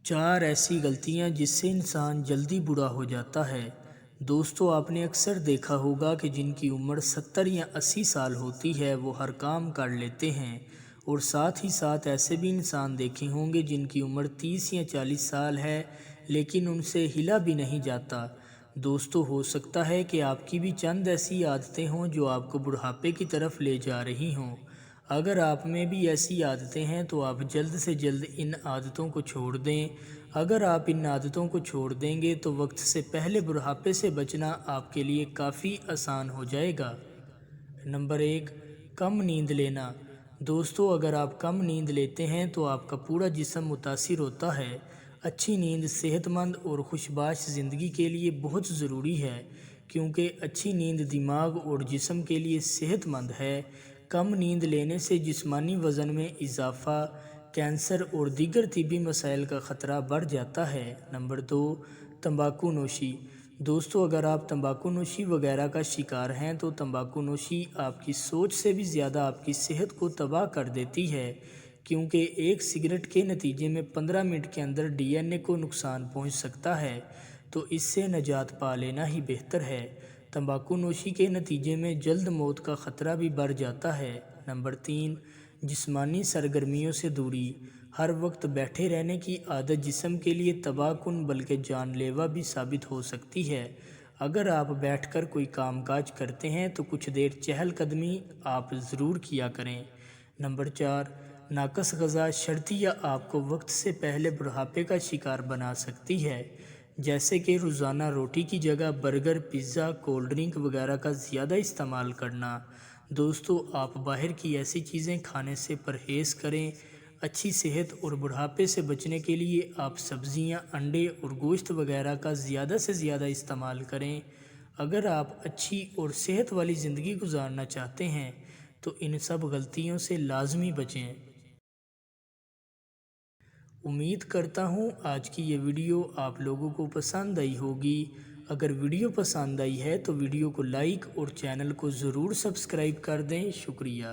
4 ایسی غلطیاں جس سے انسان جلدی بوڑھا ہو جاتا ہے۔ دوستو، آپ نے اکثر دیکھا ہوگا کہ جن کی عمر 70 یا 80 سال ہوتی ہے وہ ہر کام کر لیتے ہیں، اور ساتھ ہی ساتھ ایسے بھی انسان دیکھے ہوں گے جن کی عمر 30 یا 40 سال ہے لیکن ان سے ہلا بھی نہیں جاتا۔ دوستو، ہو سکتا ہے کہ آپ کی بھی چند ایسی عادتیں ہوں جو آپ کو بڑھاپے کی طرف لے جا رہی ہوں۔ اگر آپ میں بھی ایسی عادتیں ہیں تو آپ جلد سے جلد ان عادتوں کو چھوڑ دیں۔ اگر آپ ان عادتوں کو چھوڑ دیں گے تو وقت سے پہلے بڑھاپے سے بچنا آپ کے لیے کافی آسان ہو جائے گا۔ نمبر 1، کم نیند لینا۔ دوستو، اگر آپ کم نیند لیتے ہیں تو آپ کا پورا جسم متاثر ہوتا ہے۔ اچھی نیند صحت مند اور خوشباش زندگی کے لیے بہت ضروری ہے، کیونکہ اچھی نیند دماغ اور جسم کے لیے صحت مند ہے۔ کم نیند لینے سے جسمانی وزن میں اضافہ، کینسر اور دیگر طبی مسائل کا خطرہ بڑھ جاتا ہے۔ نمبر 2، تمباکو نوشی۔ دوستو، اگر آپ تمباکو نوشی وغیرہ کا شکار ہیں تو تمباکو نوشی آپ کی سوچ سے بھی زیادہ آپ کی صحت کو تباہ کر دیتی ہے، کیونکہ ایک سگریٹ کے نتیجے میں 15 منٹ کے اندر DNA کو نقصان پہنچ سکتا ہے، تو اس سے نجات پا لینا ہی بہتر ہے۔ تمباکو نوشی کے نتیجے میں جلد موت کا خطرہ بھی بڑھ جاتا ہے۔ نمبر 3، جسمانی سرگرمیوں سے دوری۔ ہر وقت بیٹھے رہنے کی عادت جسم کے لیے تباہ کن بلکہ جان لیوا بھی ثابت ہو سکتی ہے۔ اگر آپ بیٹھ کر کوئی کام کاج کرتے ہیں تو کچھ دیر چہل قدمی آپ ضرور کیا کریں۔ نمبر 4، ناقص غذا شرطیہ آپ کو وقت سے پہلے بڑھاپے کا شکار بنا سکتی ہے، جیسے کہ روزانہ روٹی کی جگہ برگر، پیزا، کولڈ ڈرنک وغیرہ کا زیادہ استعمال کرنا۔ دوستو، آپ باہر کی ایسی چیزیں کھانے سے پرہیز کریں۔ اچھی صحت اور بڑھاپے سے بچنے کے لیے آپ سبزیاں، انڈے اور گوشت وغیرہ کا زیادہ سے زیادہ استعمال کریں۔ اگر آپ اچھی اور صحت والی زندگی گزارنا چاہتے ہیں تو ان سب غلطیوں سے لازمی بچیں۔ امید کرتا ہوں آج کی یہ ویڈیو آپ لوگوں کو پسند آئی ہوگی۔ اگر ویڈیو پسند آئی ہے تو ویڈیو کو لائک اور چینل کو ضرور سبسکرائب کر دیں۔ شکریہ۔